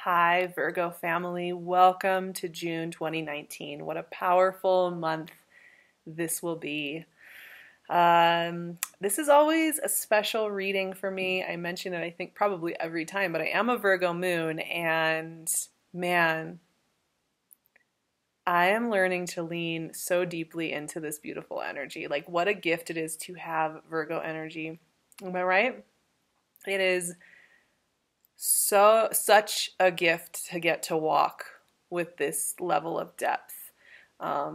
Hi, Virgo family. Welcome to June 2019. What a powerful month this will be. This is always a special reading for me. I mention it, I think, probably every time, but I am a Virgo moon, and man, I am learning to lean so deeply into this beautiful energy. Like, what a gift it is to have Virgo energy. Am I right? It is such a gift to get to walk with this level of depth,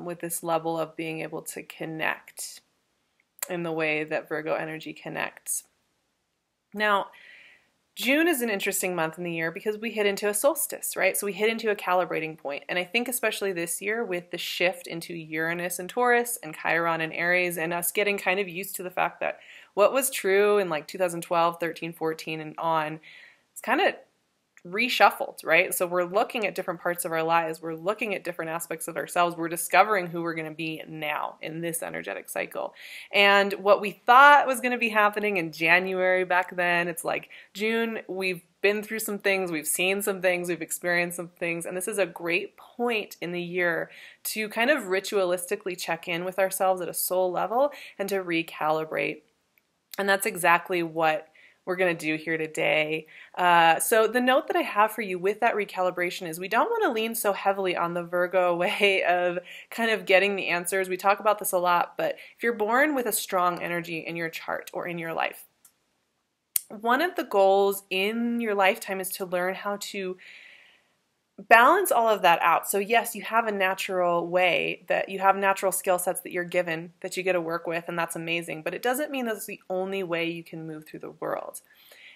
with this level of being able to connect in the way that Virgo energy connects. Now, June is an interesting month in the year because we hit into a solstice, right? So we hit into a calibrating point. And I think especially this year with the shift into Uranus and Taurus and Chiron and Aries, and us getting kind of used to the fact that what was true in like 2012, 13, 14 and on, it's kind of reshuffled, right? So we're looking at different parts of our lives. We're looking at different aspects of ourselves. We're discovering who we're going to be now in this energetic cycle. And what we thought was going to be happening in January back then, it's like June, we've been through some things, we've seen some things, we've experienced some things, and this is a great point in the year to kind of ritualistically check in with ourselves at a soul level and to recalibrate. And that's exactly what we're going to do here today. So the note that I have for you with that recalibration is we don't want to lean so heavily on the Virgo way of kind of getting the answers. We talk about this a lot, but if you're born with a strong energy in your chart or in your life, one of the goals in your lifetime is to learn how to balance all of that out. So yes, you have a natural way, that you have natural skill sets that you're given that you get to work with, and that's amazing, but it doesn't mean that's the only way you can move through the world.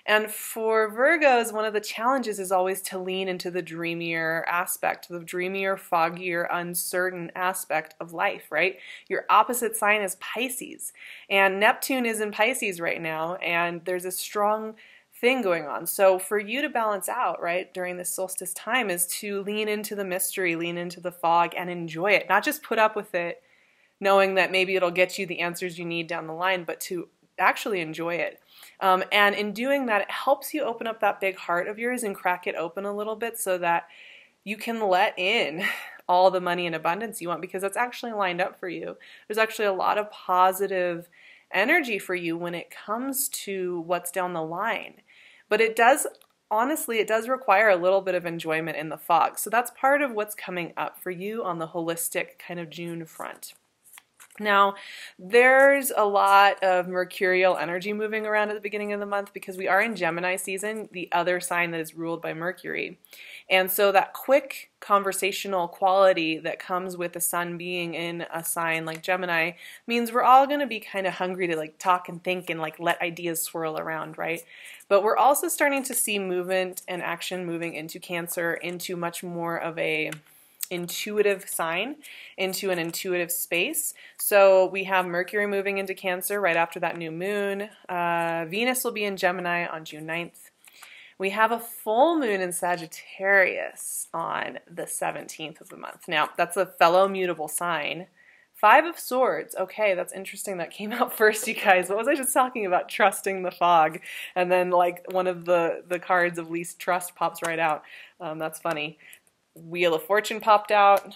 And for Virgos, one of the challenges is always to lean into the dreamier aspect, the dreamier, foggier, uncertain aspect of life, right? Your opposite sign is Pisces, and Neptune is in Pisces right now, and there's a strong thing going on. So for you to balance out, right, during this solstice time is to lean into the mystery, lean into the fog and enjoy it. Not just put up with it knowing that maybe it'll get you the answers you need down the line, but to actually enjoy it. And in doing that, it helps you open up that big heart of yours and crack it open a little bit so that you can let in all the money and abundance you want, because that's actually lined up for you. There's actually a lot of positive energy for you when it comes to what's down the line. But it does, honestly, it does require a little bit of enjoyment in the fog. So that's part of what's coming up for you on the holistic kind of June front. Now, there's a lot of mercurial energy moving around at the beginning of the month because we are in Gemini season, the other sign that is ruled by Mercury. And so that quick conversational quality that comes with the sun being in a sign like Gemini means we're all going to be kind of hungry to like talk and think and like let ideas swirl around, right? But we're also starting to see movement and action moving into Cancer, into much more of a intuitive sign, into an intuitive space. So we have Mercury moving into Cancer right after that new moon. Venus will be in Gemini on June 9th. We have a full moon in Sagittarius on the 17th of the month. Now, that's a fellow mutable sign. 5 of Swords. Okay, that's interesting. That came out first, you guys. What was I just talking about? Trusting the fog. And then like one of the cards of least trust pops right out. That's funny. Wheel of Fortune popped out.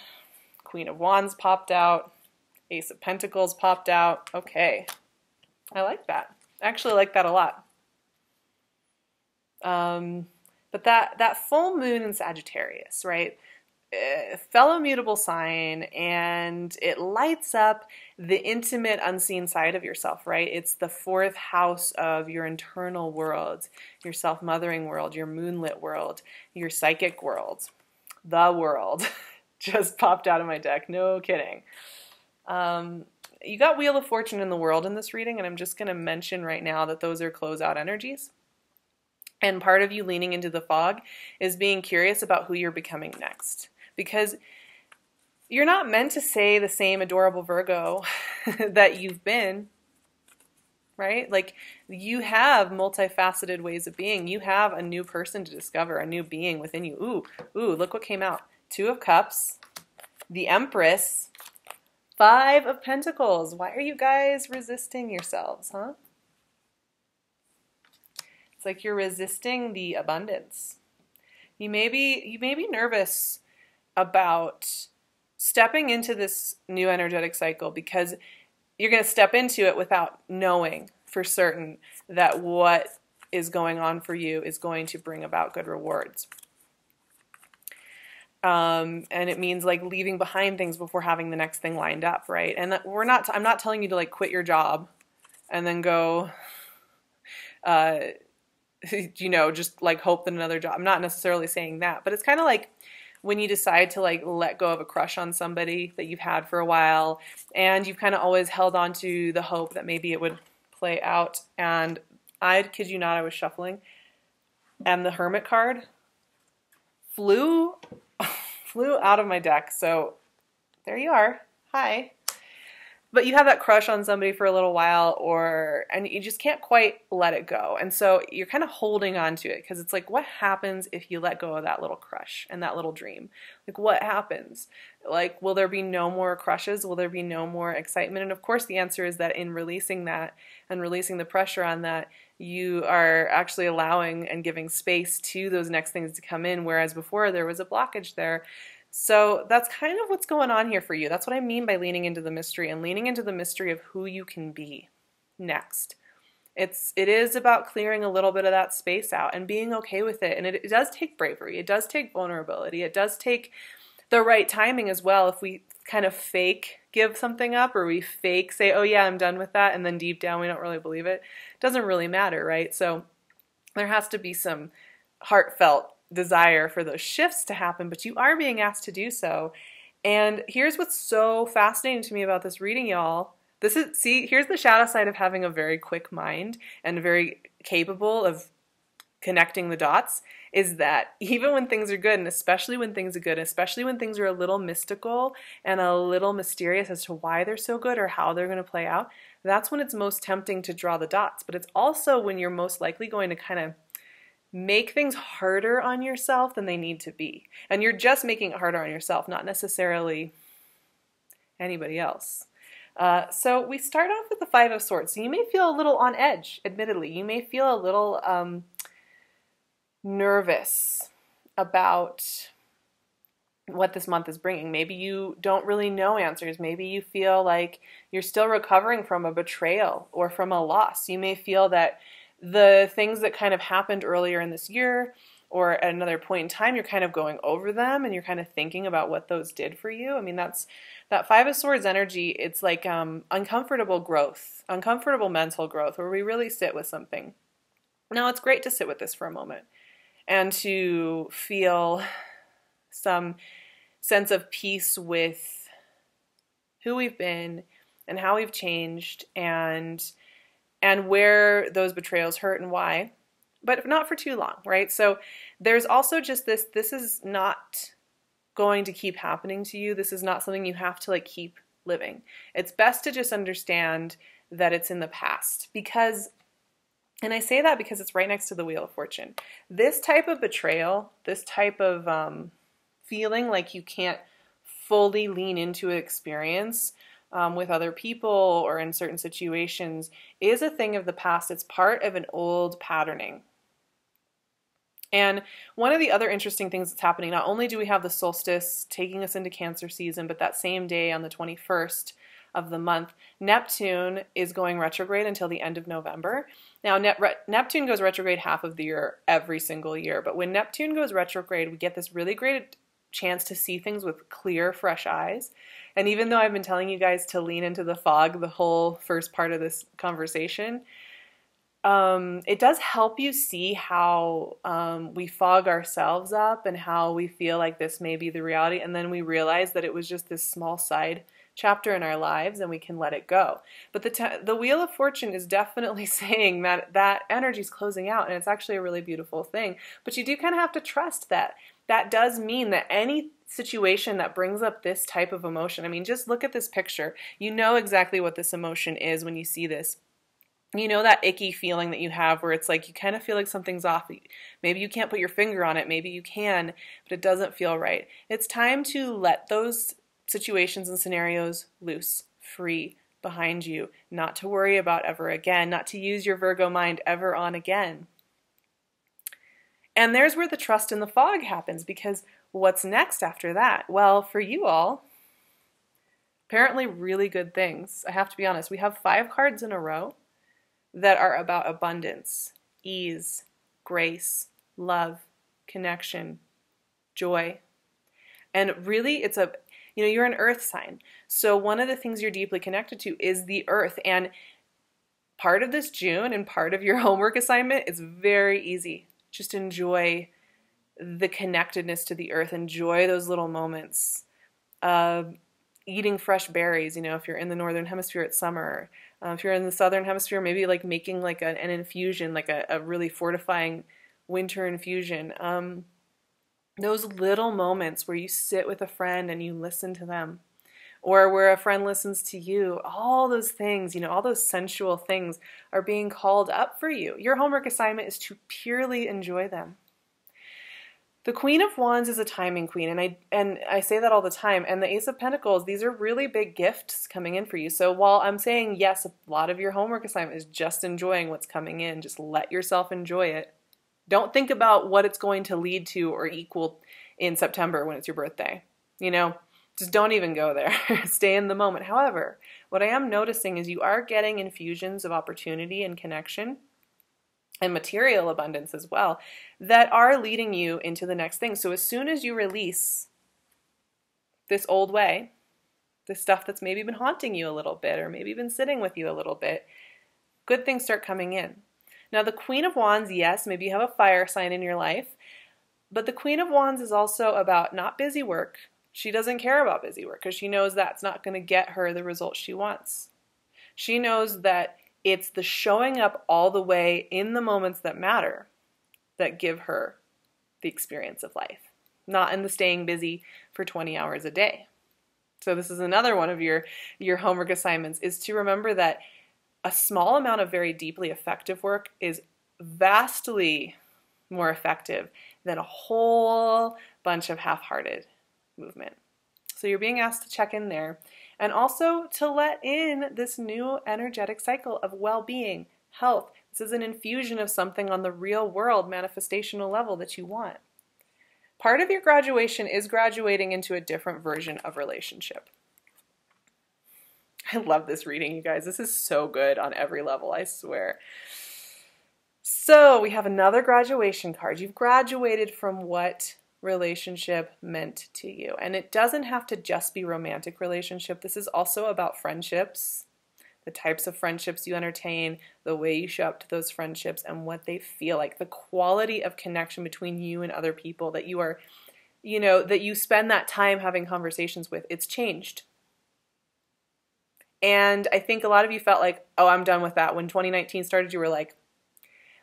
Queen of Wands popped out. Ace of Pentacles popped out. Okay. I like that. I actually like that a lot. But that full moon in Sagittarius, right? Fellow mutable sign, and it lights up the intimate, unseen side of yourself, right? It's the 4th house of your internal world, your self-mothering world, your moonlit world, your psychic world. The world just popped out of my deck. No kidding. You got Wheel of Fortune in the world in this reading, and I'm just going to mention right now that those are closeout energies. And part of you leaning into the fog is being curious about who you're becoming next. Because you're not meant to say the same adorable Virgo that you've been, right? Like, you have multifaceted ways of being. You have a new person to discover, a new being within you. Ooh, look what came out. 2 of Cups, the Empress, 5 of Pentacles. Why are you guys resisting yourselves, huh? It's like you're resisting the abundance. You may be nervous about stepping into this new energetic cycle because you're going to step into it without knowing for certain that what is going on for you is going to bring about good rewards. And it means like leaving behind things before having the next thing lined up, right? And that I'm not telling you to like quit your job and then go, just like hope that another job. I'm not necessarily saying that, but it's kind of like when you decide to like let go of a crush on somebody that you've had for a while and you've kind of always held on to the hope that maybe it would play out. And I kid you not, I was shuffling and the Hermit card flew out of my deck. So there you are. Hi. But you have that crush on somebody for a little while and you just can't quite let it go. And so you're kind of holding on to it because it's like, what happens if you let go of that little crush and that little dream? Like, what happens? Like, will there be no more crushes? Will there be no more excitement? And of course, the answer is that in releasing that and releasing the pressure on that, you are actually allowing and giving space to those next things to come in, whereas before there was a blockage there. So that's kind of what's going on here for you. That's what I mean by leaning into the mystery and leaning into the mystery of who you can be next. It is about clearing a little bit of that space out and being okay with it. And it does take bravery. It does take vulnerability. It does take the right timing as well. If we kind of fake give something up or we fake say, oh yeah, I'm done with that, and then deep down we don't really believe it, it doesn't really matter, right? So there has to be some heartfelt desire for those shifts to happen, but you are being asked to do so. And here's what's so fascinating to me about this reading, y'all. Here's the shadow side of having a very quick mind and very capable of connecting the dots, is that even when things are good, and especially when things are good, especially when things are a little mystical and a little mysterious as to why they're so good or how they're going to play out, that's when it's most tempting to draw the dots. But it's also when you're most likely going to kind of make things harder on yourself than they need to be. And you're just making it harder on yourself, not necessarily anybody else. So we start off with the Five of Swords. So you may feel a little on edge, admittedly. You may feel a little nervous about what this month is bringing. Maybe you don't really know answers. Maybe you feel like you're still recovering from a betrayal or from a loss. You may feel that the things that kind of happened earlier in this year or at another point in time, you're kind of going over them and you're kind of thinking about what those did for you. I mean, that's that Five of Swords energy. It's like uncomfortable growth, uncomfortable mental growth, where we really sit with something. Now, it's great to sit with this for a moment and to feel some sense of peace with who we've been and how we've changed and where those betrayals hurt and why, but not for too long, right? So there's also just this is not going to keep happening to you. This is not something you have to like keep living. It's best to just understand that it's in the past because, and I say that because it's right next to the Wheel of Fortune. This type of betrayal, this type of feeling like you can't fully lean into an experience with other people or in certain situations is a thing of the past. It's part of an old patterning. And one of the other interesting things that's happening, not only do we have the solstice taking us into Cancer season, but that same day on the 21st of the month, Neptune is going retrograde until the end of November. Now, Neptune goes retrograde half of the year every single year, but when Neptune goes retrograde, we get this really great chance to see things with clear, fresh eyes. And even though I've been telling you guys to lean into the fog the whole first part of this conversation, it does help you see how we fog ourselves up and how we feel like this may be the reality. And then we realize that it was just this small side chapter in our lives and we can let it go. But the Wheel of Fortune is definitely saying that energy is closing out, and it's actually a really beautiful thing. But you do kind of have to trust that. That does mean that any situation that brings up this type of emotion, I mean, just look at this picture. You know exactly what this emotion is when you see this. You know that icky feeling that you have where it's like you kind of feel like something's off. Maybe you can't put your finger on it. Maybe you can, but it doesn't feel right. It's time to let those situations and scenarios loose, free, behind you, not to worry about ever again, not to use your Virgo mind ever on again. And there's where the trust in the fog happens, because what's next after that? Well, for you all, apparently really good things. I have to be honest. We have 5 cards in a row that are about abundance, ease, grace, love, connection, joy. And really, you're an earth sign. So one of the things you're deeply connected to is the earth. And part of this June and part of your homework assignment is very easy. Just enjoy the connectedness to the earth. Enjoy those little moments. Eating fresh berries, if you're in the northern hemisphere, it's summer. If you're in the southern hemisphere, maybe like making like an infusion, like a really fortifying winter infusion. Those little moments where you sit with a friend and you listen to them, or where a friend listens to you, all those things, all those sensual things are being called up for you. Your homework assignment is to purely enjoy them. The Queen of Wands is a timing queen, and I say that all the time. And the Ace of Pentacles, these are really big gifts coming in for you. So while I'm saying, yes, a lot of your homework assignment is just enjoying what's coming in, just let yourself enjoy it. Don't think about what it's going to lead to or equal in September when it's your birthday. Just don't even go there. Stay in the moment. However, what I am noticing is you are getting infusions of opportunity and connection and material abundance as well that are leading you into the next thing. So as soon as you release this old way, this stuff that's maybe been haunting you a little bit or maybe been sitting with you a little bit, good things start coming in. Now the Queen of Wands, yes, maybe you have a fire sign in your life, but the Queen of Wands is also about not busy work. She doesn't care about busy work because she knows that's not going to get her the results she wants. She knows that it's the showing up all the way in the moments that matter that give her the experience of life, not in the staying busy for 20 hours a day. So this is another one of your homework assignments, is to remember that a small amount of very deeply effective work is vastly more effective than a whole bunch of half-hearted movement. So you're being asked to check in there, and also to let in this new energetic cycle of well-being, health. This is an infusion of something on the real world manifestational level that you want. Part of your graduation is graduating into a different version of relationship. I love this reading, you guys. This is so good on every level, I swear. So we have another graduation card. You've graduated from what relationship meant to you. And it doesn't have to just be romantic relationship. This is also about friendships, the types of friendships you entertain, the way you show up to those friendships and what they feel like, the quality of connection between you and other people that you are, that you spend that time having conversations with. It's changed. And I think a lot of you felt like, oh, I'm done with that. When 2019 started, you were like,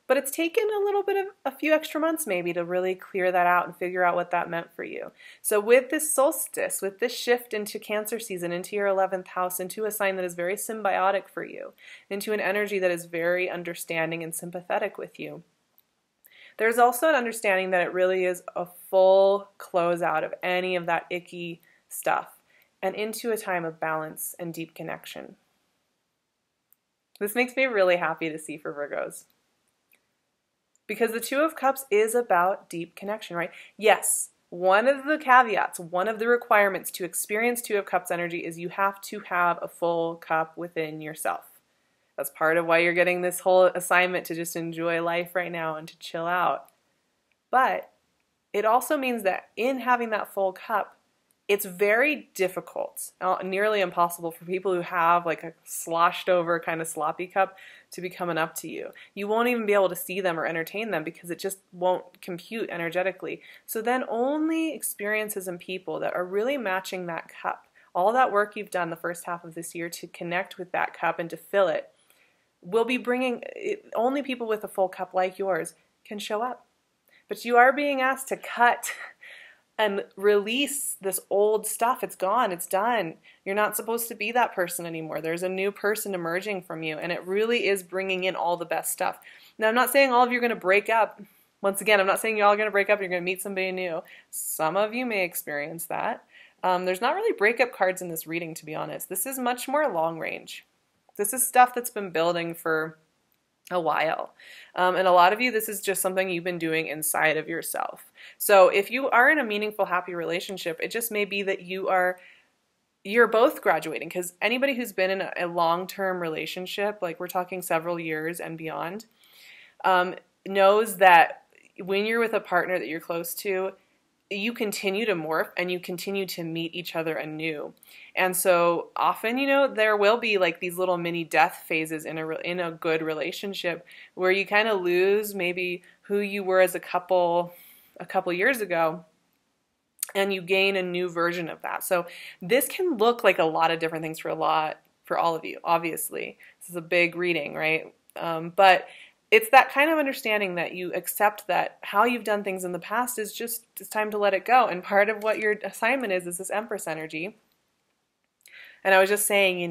but it's taken a little bit of a few extra months maybe to really clear that out and figure out what that meant for you. So with this solstice, with this shift into Cancer season, into your 11th house, into a sign that is very symbiotic for you, into an energy that is very understanding and sympathetic with you, there's also an understanding that it really is a full closeout of any of that icky stuff and into a time of balance and deep connection. This makes me really happy to see for Virgos. Because the Two of Cups is about deep connection, right? Yes, one of the caveats, one of the requirements to experience Two of Cups energy is you have to have a full cup within yourself. That's part of why you're getting this whole assignment to just enjoy life right now and to chill out. But it also means that in having that full cup, it's very difficult, nearly impossible for people who have like a sloshed over kind of sloppy cup to be coming up to you. You won't even be able to see them or entertain them because it just won't compute energetically. So then only experiences and people that are really matching that cup, all that work you've done the first half of this year to connect with that cup and to fill it, will be bringing, only people with a full cup like yours can show up. But you are being asked to cut and release this old stuff. It's gone. It's done. You're not supposed to be that person anymore. There's a new person emerging from you, and it really is bringing in all the best stuff. Now, I'm not saying all of you are going to break up. Once again, I'm not saying you're all going to break up. You're going to meet somebody new. Some of you may experience that. There's not really breakup cards in this reading, to be honest. This is much more long range. This is stuff that's been building for a while. And a lot of you, this is just something you've been doing inside of yourself. So if you are in a meaningful, happy relationship, it just may be that you're both graduating, because anybody who's been in a long-term relationship, like we're talking several years and beyond, knows that when you're with a partner that you're close to, you continue to morph and you continue to meet each other anew. And so often, there will be like these little mini death phases in a good relationship where you kind of lose maybe who you were as a couple years ago, and you gain a new version of that. So this can look like a lot of different things for all of you, obviously. This is a big reading, right? But it's that kind of understanding that you accept that how you've done things in the past it's time to let it go. And part of what your assignment is this Empress energy. And I was just saying,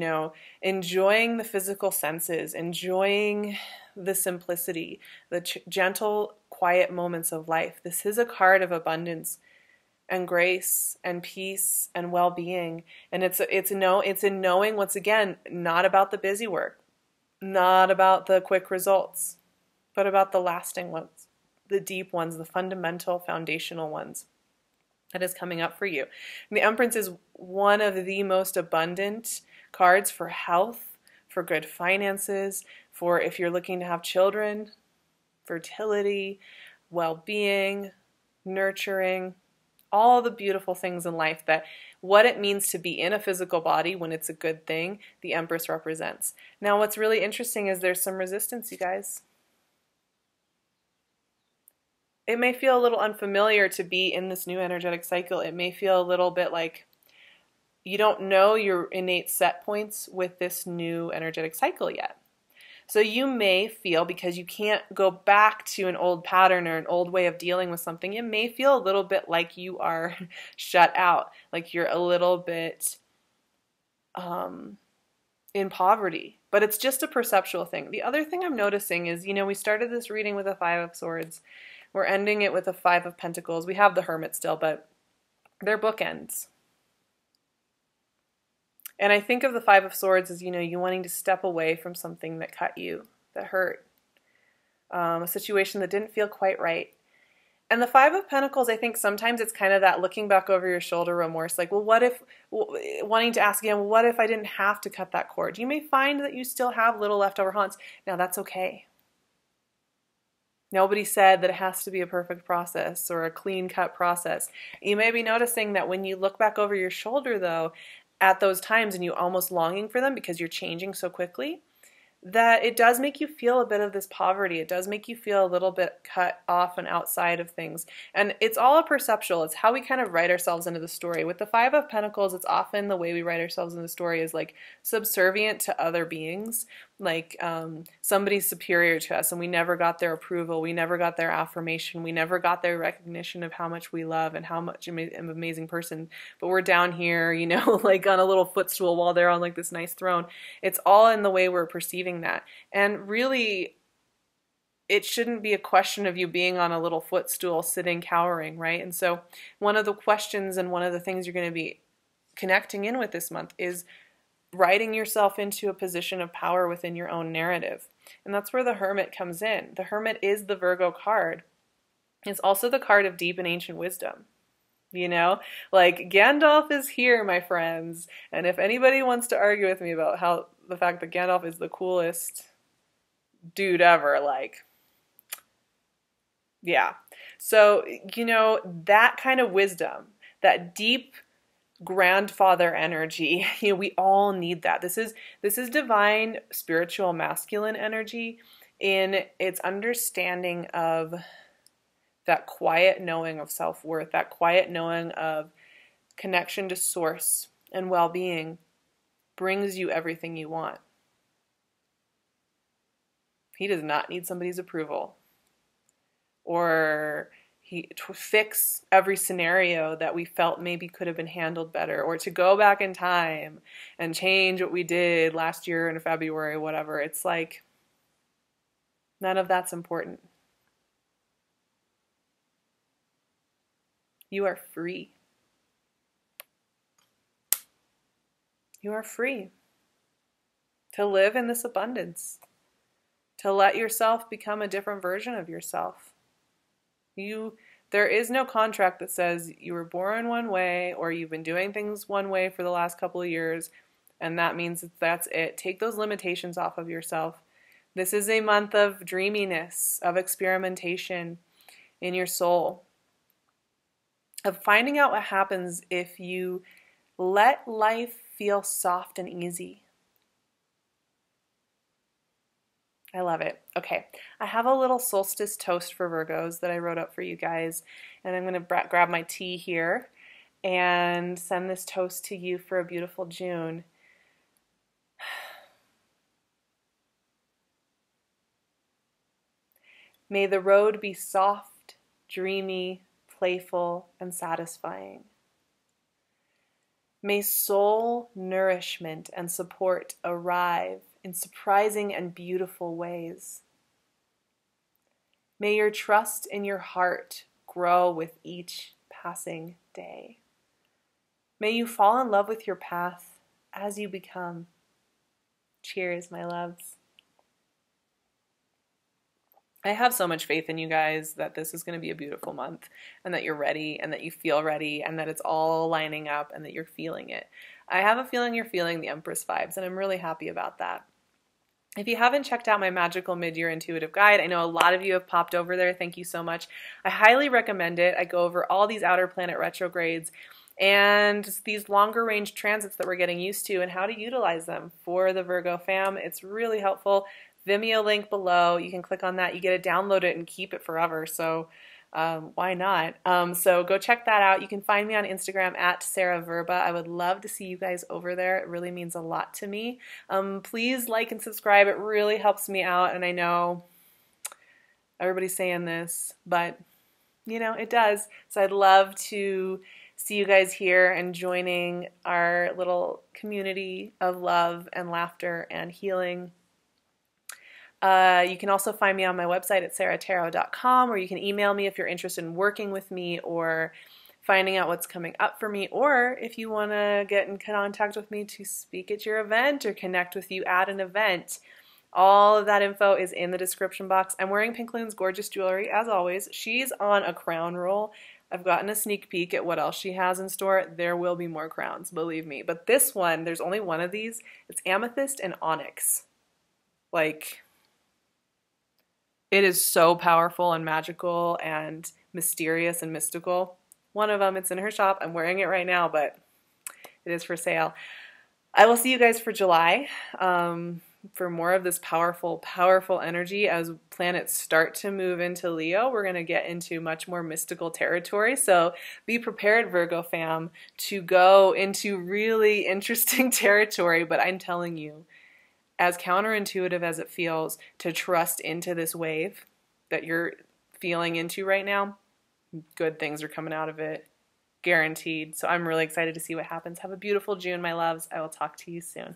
enjoying the physical senses, enjoying the simplicity, the gentle, quiet moments of life. This is a card of abundance and grace and peace and well-being. And it's in knowing, once again, not about the busy work, not about the quick results, but about the lasting ones, the deep ones, the fundamental, foundational ones that is coming up for you. And the Empress is one of the most abundant cards for health, for good finances, for if you're looking to have children, fertility, well-being, nurturing, all the beautiful things in life, that what it means to be in a physical body when it's a good thing, the Empress represents. Now, what's really interesting is there's some resistance, you guys. It may feel a little unfamiliar to be in this new energetic cycle. It may feel a little bit like you don't know your innate set points with this new energetic cycle yet. So you may feel, because you can't go back to an old pattern or an old way of dealing with something, it may feel a little bit like you are shut out, like you're a little bit in poverty. But it's just a perceptual thing. The other thing I'm noticing is, we started this reading with a Five of Swords. We're ending it with a Five of Pentacles. We have the Hermit still, but they're bookends. And I think of the Five of Swords as, you wanting to step away from something that cut you, that hurt, a situation that didn't feel quite right. And the Five of Pentacles, I think sometimes it's kind of that looking back over your shoulder remorse, like, well, what if, wanting to ask again, well, what if I didn't have to cut that cord? You may find that you still have little leftover haunts. Now, that's okay. Nobody said that it has to be a perfect process or a clean-cut process. You may be noticing that when you look back over your shoulder, though, at those times and you almost longing for them because you're changing so quickly, that it does make you feel a bit of this poverty. It does make you feel a little bit cut off and outside of things. And it's all a perceptual. It's how we kind of write ourselves into the story. With the Five of Pentacles, it's often the way we write ourselves in the story is like subservient to other beings, like somebody's superior to us and we never got their approval. We never got their affirmation. We never got their recognition of how much we love and how much I'm an amazing person. But we're down here, like on a little footstool while they're on like this nice throne. It's all in the way we're perceiving that. And really, it shouldn't be a question of you being on a little footstool sitting cowering, right? And so one of the questions and one of the things you're going to be connecting in with this month is writing yourself into a position of power within your own narrative. And that's where the Hermit comes in. The Hermit is the Virgo card. It's also the card of deep and ancient wisdom. Like Gandalf is here, my friends. And if anybody wants to argue with me about how the fact that Gandalf is the coolest dude ever, like, yeah. So, that kind of wisdom, that deep grandfather energy, we all need that. This is divine spiritual masculine energy in its understanding of that quiet knowing of self-worth, that quiet knowing of connection to source and well-being brings you everything you want. He does not need somebody's approval or to fix every scenario that we felt maybe could have been handled better, or to go back in time and change what we did last year in February, whatever. It's like, none of that's important. You are free. You are free to live in this abundance. to let yourself become a different version of yourself. There is no contract that says you were born one way or you've been doing things one way for the last couple of years, and that means that's it. Take those limitations off of yourself. This is a month of dreaminess, of experimentation in your soul, of finding out what happens if you let life feel soft and easy. I love it. Okay, I have a little solstice toast for Virgos that I wrote up for you guys, and I'm going to grab my tea here and send this toast to you for a beautiful June. May the road be soft, dreamy, playful, and satisfying. May soul nourishment and support arrive in surprising and beautiful ways. May your trust in your heart grow with each passing day. May you fall in love with your path as you become. Cheers, my loves. I have so much faith in you guys that this is going to be a beautiful month and that you're ready and that you feel ready and that it's all lining up and that you're feeling it. I have a feeling you're feeling the Empress vibes, and I'm really happy about that. If you haven't checked out my magical mid-year intuitive guide, I know a lot of you have popped over there. Thank you so much. I highly recommend it. I go over all these outer planet retrogrades and these longer range transits that we're getting used to and how to utilize them for the Virgo fam. It's really helpful. Vimeo link below. You can click on that. You get to download it and keep it forever. So why not? So go check that out. You can find me on Instagram at SARAHTAROT. I would love to see you guys over there. It really means a lot to me. Please like and subscribe. It really helps me out. And I know everybody's saying this, but you know, it does. So I'd love to see you guys here and joining our little community of love and laughter and healing. You can also find me on my website at SARAHTAROT.com, or you can email me if you're interested in working with me or finding out what's coming up for me, or if you want to get in contact with me to speak at your event or connect with you at an event. All of that info is in the description box. I'm wearing PinkLune's gorgeous jewelry, as always. She's on a crown roll. I've gotten a sneak peek at what else she has in store. There will be more crowns, believe me. But this one, there's only one of these. It's amethyst and onyx. Like, it is so powerful and magical and mysterious and mystical. One of them, it's in her shop. I'm wearing it right now, but it is for sale. I will see you guys for July for more of this powerful, powerful energy. As planets start to move into Leo, we're going to get into much more mystical territory. So be prepared, Virgo fam, to go into really interesting territory. But I'm telling you, as counterintuitive as it feels to trust into this wave that you're feeling into right now, good things are coming out of it, guaranteed. So I'm really excited to see what happens. Have a beautiful June, my loves. I will talk to you soon.